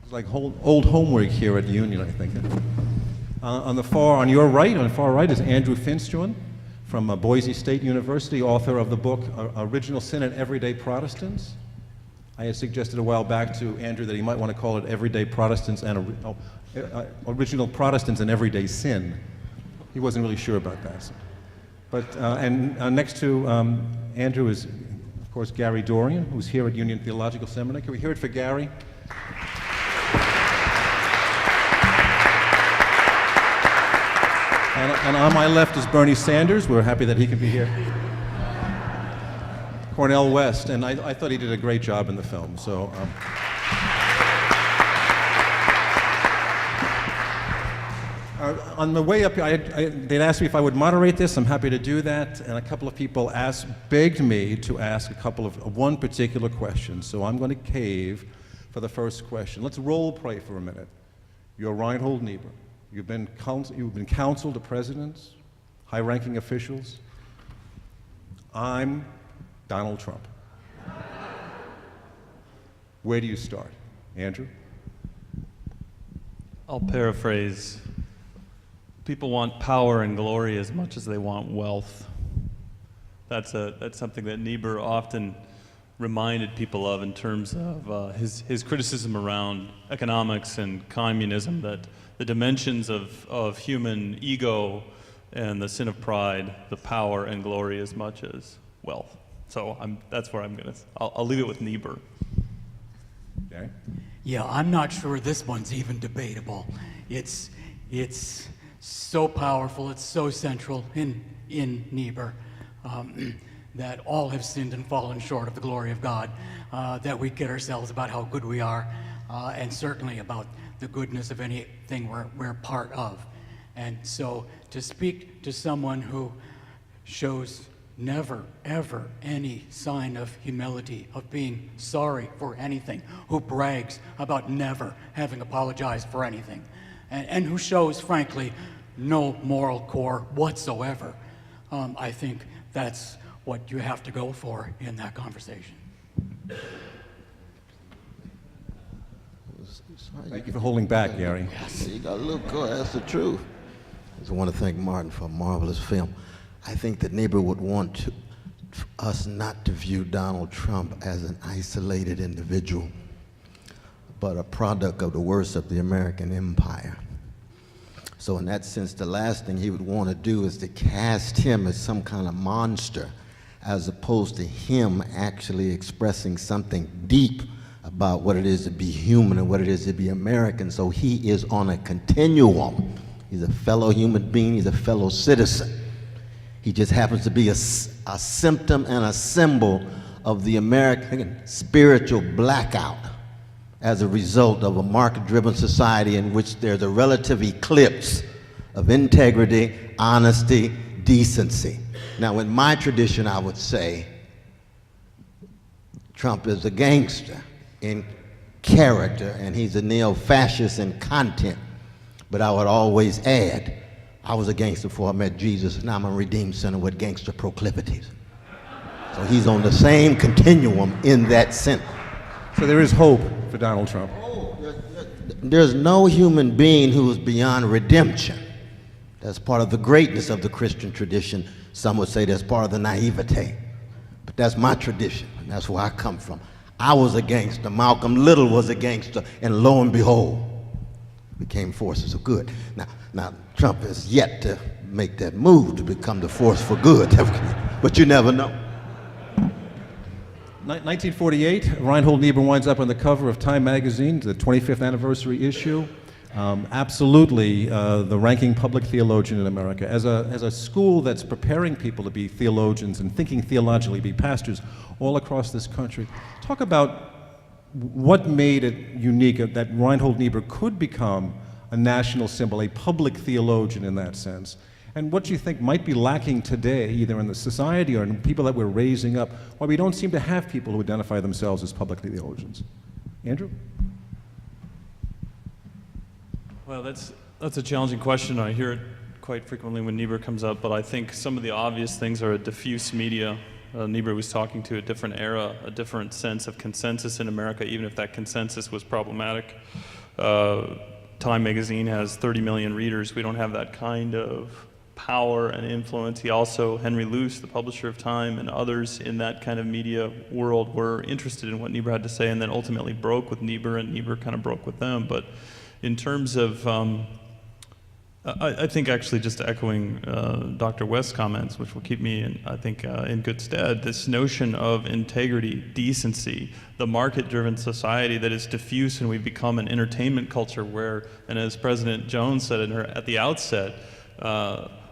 It's like old homework here at the Union, I think. On the far right is Andrew Finstuen from Boise State University, author of the book Original Sin and Everyday Protestants. I had suggested a while back to Andrew that he might want to call it Everyday Protestants and Original Protestants and Everyday Sin. He wasn't really sure about that. But next to Andrew is, of course, Gary Dorrien, who's here at Union Theological Seminary. Can we hear it for Gary? And on my left is Bernie Sanders. We're happy that he can be here. Cornel West, and I thought he did a great job in the film. So, on the way up here, they'd asked me if I would moderate this. I'm happy to do that. And a couple of people begged me to ask one particular question. So I'm going to cave for the first question. Let's role play for a minute. You're Reinhold Niebuhr. You've been counsel to presidents, high-ranking officials. I'm Donald Trump. Where do you start? Andrew? I'll paraphrase. People want power and glory as much as they want wealth. That's something that Niebuhr often reminded people of in terms of his criticism around economics and communism, that the dimensions of human ego and the sin of pride, the power and glory as much as wealth. So that's where I'll leave it with Niebuhr. Okay. Yeah, I'm not sure this one's even debatable. It's so powerful, it's so central in Niebuhr, that all have sinned and fallen short of the glory of God, that we kid ourselves about how good we are, and certainly about the goodness of anything we're part of. And so to speak to someone who shows never, ever any sign of humility, of being sorry for anything, who brags about never having apologized for anything, and who shows, frankly, no moral core whatsoever, I think that's what you have to go for in that conversation. Thank you for holding back, Gary. Yes. You got to look good. That's the truth. I just want to thank Martin for a marvelous film. I think that Niebuhr would want us not to view Donald Trump as an isolated individual, but a product of the worst of the American empire. So in that sense, the last thing he would want to do is to cast him as some kind of monster, as opposed to him actually expressing something deep about what it is to be human and what it is to be American. So he is on a continuum. He's a fellow human being, he's a fellow citizen. He just happens to be a symptom and a symbol of the American spiritual blackout as a result of a market-driven society in which there's a relative eclipse of integrity, honesty, decency. Now, in my tradition, I would say Trump is a gangster in character, and he's a neo-fascist in content. But I would always add, I was a gangster before I met Jesus, and I'm a redeemed sinner with gangster proclivities. So he's on the same continuum in that sense. So there is hope for Donald Trump. There's no human being who is beyond redemption. That's part of the greatness of the Christian tradition. Some would say that's part of the naivete. But that's my tradition, and that's where I come from. I was a gangster, Malcolm Little was a gangster, and lo and behold, became forces of good. Now Trump has yet to make that move to become the force for good, but you never know. 1948, Reinhold Niebuhr winds up on the cover of Time magazine, the 25th anniversary issue. Absolutely the ranking public theologian in America. As a school that's preparing people to be theologians and thinking theologically, be pastors all across this country, talk about what made it unique that Reinhold Niebuhr could become a national symbol, a public theologian in that sense, and what you think might be lacking today, either in the society or in people that we're raising up, why we don't seem to have people who identify themselves as public theologians. Andrew? Well, that's a challenging question. I hear it quite frequently when Niebuhr comes up, but I think some of the obvious things are a diffuse media. Niebuhr was talking to a different era, a different sense of consensus in America, even if that consensus was problematic. Time magazine has 30 million readers. We don't have that kind of power and influence. He also, Henry Luce, the publisher of Time, and others in that kind of media world were interested in what Niebuhr had to say, and then ultimately broke with Niebuhr, and Niebuhr kind of broke with them. But in terms of, I think actually just echoing Dr. West's comments, which will keep me, in good stead, this notion of integrity, decency, the market-driven society that is diffuse, and we've become an entertainment culture where, and as President Jones said at the outset,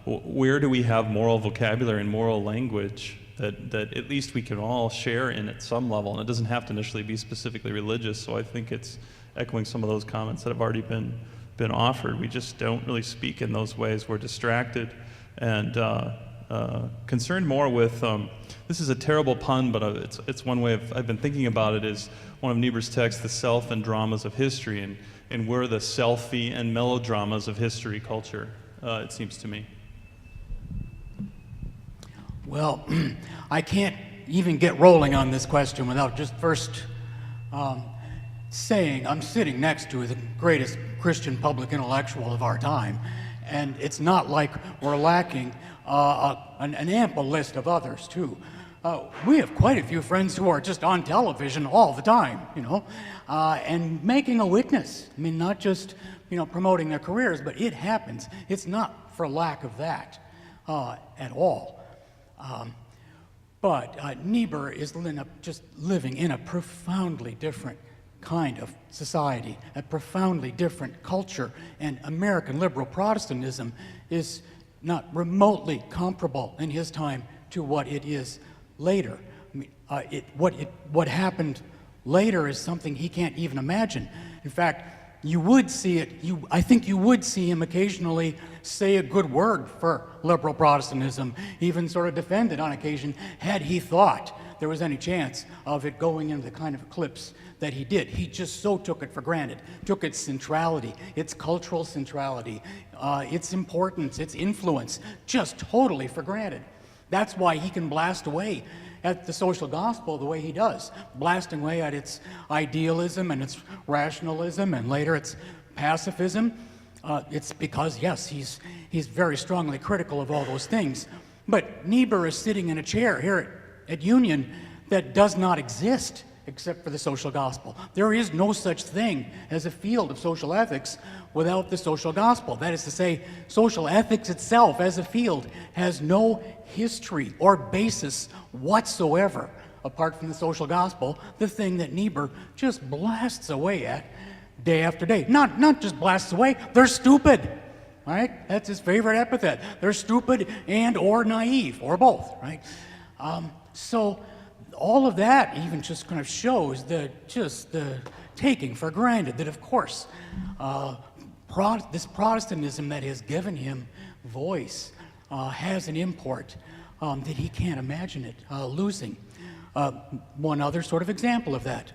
where do we have moral vocabulary and moral language that at least we can all share in at some level, and it doesn't have to initially be specifically religious. So I think it's echoing some of those comments that have already been offered. We just don't really speak in those ways. We're distracted and concerned more with, this is a terrible pun, but it's one way I've been thinking about it, is one of Niebuhr's texts, The Self and Dramas of History, and we're the selfie and melodramas of history culture, it seems to me. Well, I can't even get rolling on this question without just first saying I'm sitting next to the greatest Christian public intellectual of our time, and it's not like we're lacking an ample list of others, too. We have quite a few friends who are just on television all the time, and making a witness. I mean, not just, promoting their careers, but it happens. It's not for lack of that at all. But Niebuhr is just living in a profoundly different kind of society, a profoundly different culture, and American liberal Protestantism is not remotely comparable in his time to what it is later. I mean, what happened later is something he can't even imagine. In fact, you would see it, I think you would see him occasionally say a good word for liberal Protestantism, even sort of defend it on occasion, had he thought there was any chance of it going into the kind of eclipse that he did. He just so took it for granted, took its centrality, its cultural centrality, its importance, its influence, just totally for granted. That's why he can blast away at the social gospel the way he does, blasting away at its idealism and its rationalism and later its pacifism. It's because, yes, he's very strongly critical of all those things. But Niebuhr is sitting in a chair here at Union that does not exist except for the social gospel. There is no such thing as a field of social ethics without the social gospel. That is to say, social ethics itself as a field has no history or basis whatsoever apart from the social gospel, the thing that Niebuhr just blasts away at day after day. Not just blasts away, they're stupid, right? That's his favorite epithet. They're stupid and or naive, or both, right? So all of that even just kind of shows the taking for granted that, of course, this Protestantism that has given him voice has an import that he can't imagine it losing. One other sort of example of that.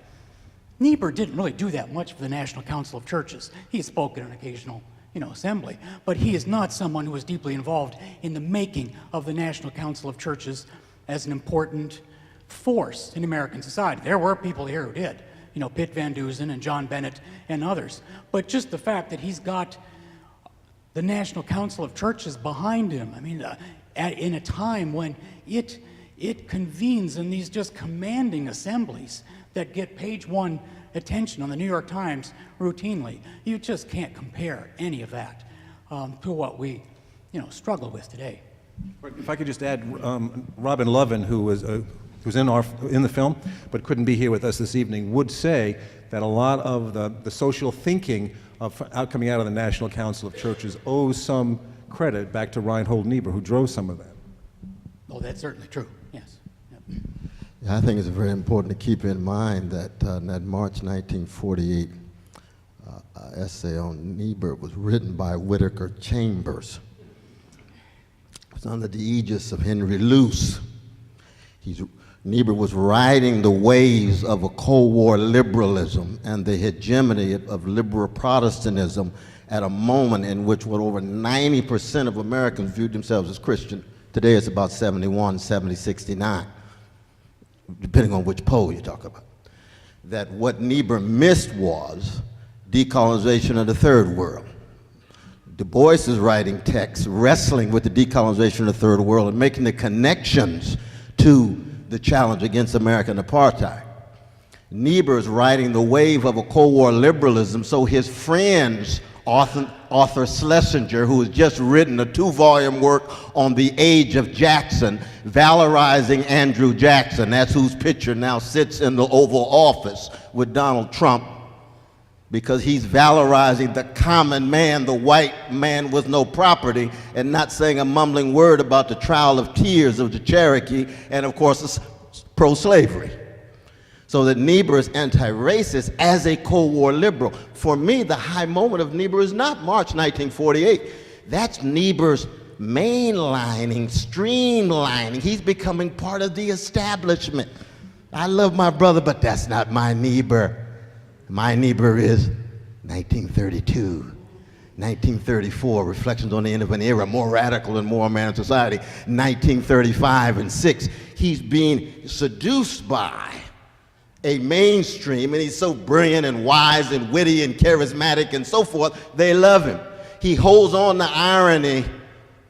Niebuhr didn't really do that much for the National Council of Churches. He spoke at an occasional assembly, but he is not someone who was deeply involved in the making of the National Council of Churches as an important force in American society. There were people here who did, Pitt Van Dusen and John Bennett and others. But just the fact that he's got the National Council of Churches behind him, I mean, in a time when it convenes in these just commanding assemblies that get page one attention on the New York Times routinely, you just can't compare any of that to what we, struggle with today. If I could just add, Robin Lovin, who's in the film but couldn't be here with us this evening, would say that a lot of the social thinking coming out of the National Council of Churches owes some credit back to Reinhold Niebuhr, who drove some of that. Oh, that's certainly true, yes. Yep. Yeah, I think it's very important to keep in mind that that March 1948 essay on Niebuhr was written by Whittaker Chambers. It was under the aegis of Henry Luce. Niebuhr was riding the waves of a Cold War liberalism and the hegemony of liberal Protestantism at a moment in which over 90% of Americans viewed themselves as Christian. Today it's about 71, 70, 69, depending on which poll you talk about. That what Niebuhr missed was decolonization of the third world. Du Bois is writing texts wrestling with the decolonization of the third world and making the connections to the challenge against American apartheid. Niebuhr is riding the wave of a Cold War liberalism, so his friends, author Schlesinger, who has just written a 2-volume work on the age of Jackson, valorizing Andrew Jackson. That's whose picture now sits in the Oval Office with Donald Trump, because he's valorizing the common man, the white man with no property, and not saying a mumbling word about the trial of tears of the Cherokee, and of course, pro-slavery. So that Niebuhr is anti-racist as a Cold War liberal. For me, the high moment of Niebuhr is not March 1948. That's Niebuhr's mainlining, streamlining. He's becoming part of the establishment. I love my brother, but that's not my Niebuhr. My Niebuhr is 1932, 1934, Reflections on the End of an Era, More Radical and More Man in Society, 1935 and 6. He's being seduced by a mainstream, and he's so brilliant and wise and witty and charismatic and so forth, they love him. He holds on to irony,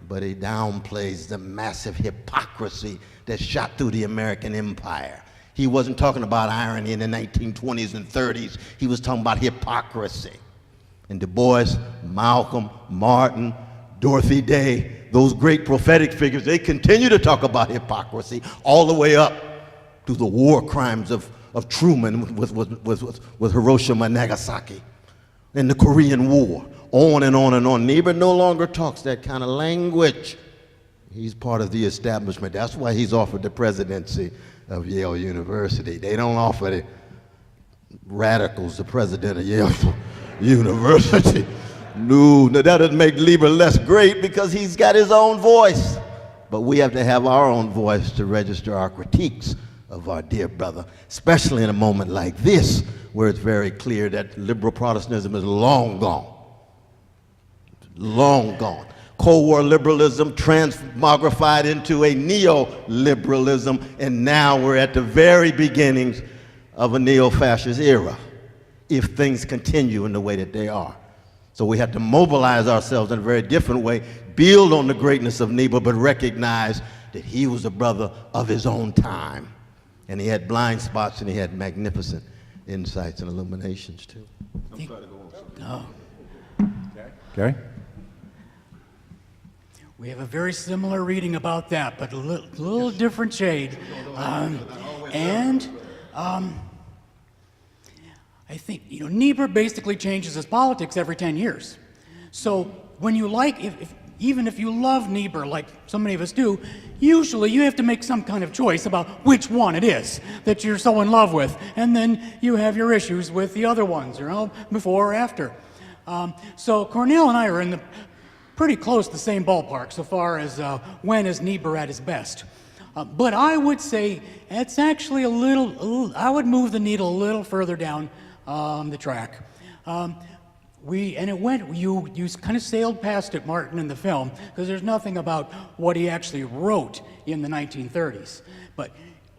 but he downplays the massive hypocrisy that shot through the American empire. He wasn't talking about irony in the 1920s and 30s. He was talking about hypocrisy. And Du Bois, Malcolm, Martin, Dorothy Day, those great prophetic figures, they continue to talk about hypocrisy all the way up to the war crimes of Truman with Hiroshima and Nagasaki, and the Korean War, on and on and on. Niebuhr no longer talks that kind of language. He's part of the establishment. That's why he's offered the presidency of Yale University. They don't offer the radicals the president of Yale University. No, that doesn't make Niebuhr less great because he's got his own voice. But we have to have our own voice to register our critiques of our dear brother, especially in a moment like this, where it's very clear that liberal Protestantism is long gone. Long gone. Cold War liberalism transmogrified into a neoliberalism, and now we're at the very beginnings of a neo-fascist era, if things continue in the way that they are. So we have to mobilize ourselves in a very different way, build on the greatness of Niebuhr, but recognize that he was a brother of his own time. And he had blind spots, and he had magnificent insights and illuminations, too. I'm sorry to go on. No. Gary? We have a very similar reading about that, but a little different shade. I think, Niebuhr basically changes his politics every 10 years. So when you even if you love Niebuhr, like so many of us do, usually you have to make some kind of choice about which one it is that you're so in love with, and then you have your issues with the other ones, before or after. So Cornel and I are in the pretty close to the same ballpark so far as when is Niebuhr at his best. But I would say it's actually I would move the needle a little further down the track. You kind of sailed past it, Martin, in the film, because there's nothing about what he actually wrote in the 1930s. But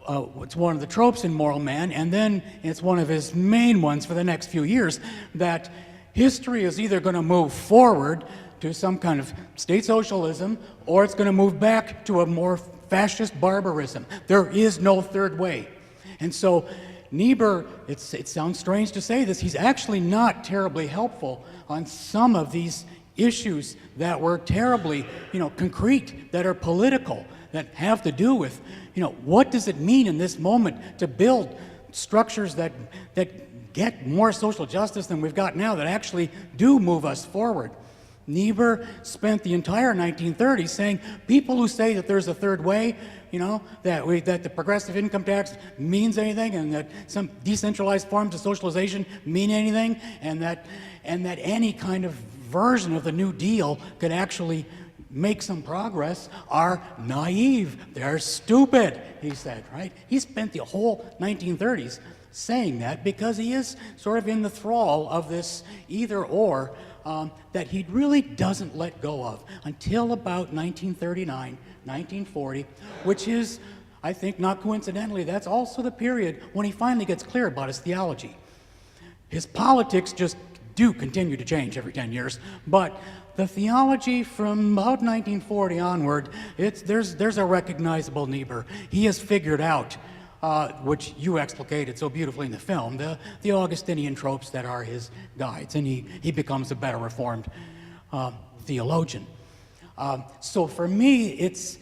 it's one of the tropes in Moral Man, and then it's one of his main ones for the next few years, that history is either going to move forward to some kind of state socialism, or it's going to move back to a more fascist barbarism. There is no third way. And so Niebuhr, it sounds strange to say this, he's actually not terribly helpful on some of these issues that were terribly, concrete, that are political, that have to do with, what does it mean in this moment to build structures that get more social justice than we've got now, that actually do move us forward. Niebuhr spent the entire 1930s saying people who say that there's a third way, that the progressive income tax means anything, and that some decentralized forms of socialization mean anything, and that any kind of version of the New Deal could actually make some progress, are naive. They're stupid, he said, right? He spent the whole 1930s saying that because he is sort of in the thrall of this either or that he really doesn't let go of until about 1939, 1940, which is, I think, not coincidentally, that's also the period when he finally gets clear about his theology. His politics just do continue to change every 10 years, but the theology from about 1940 onward, there's a recognizable Niebuhr. He has figured out, which you explicated so beautifully in the film, the Augustinian tropes that are his guides, and he becomes a better Reformed theologian. So for me, it's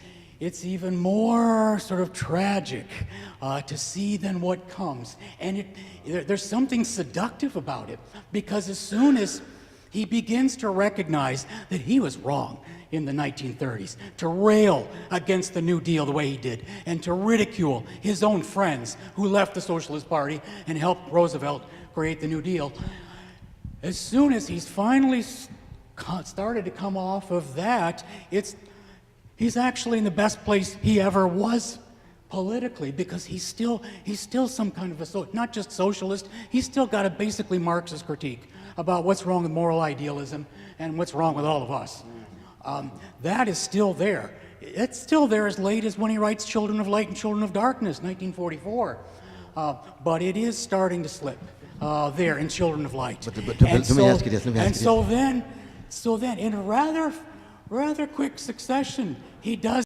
even more sort of tragic to see than what comes. And there's something seductive about it, because as soon as he begins to recognize that he was wrong in the 1930s, to rail against the New Deal the way he did, and to ridicule his own friends who left the Socialist Party and helped Roosevelt create the New Deal, as soon as he's finally started to come off of that, he's actually in the best place he ever was politically, because he's still some kind of not just socialist, he's still got a basically Marxist critique about what's wrong with moral idealism and what's wrong with all of us. That is still there. It's still there as late as when he writes Children of Light and Children of Darkness, 1944. But it is starting to slip there in Children of Light. Let me ask you this. So then, in a rather quick succession, he does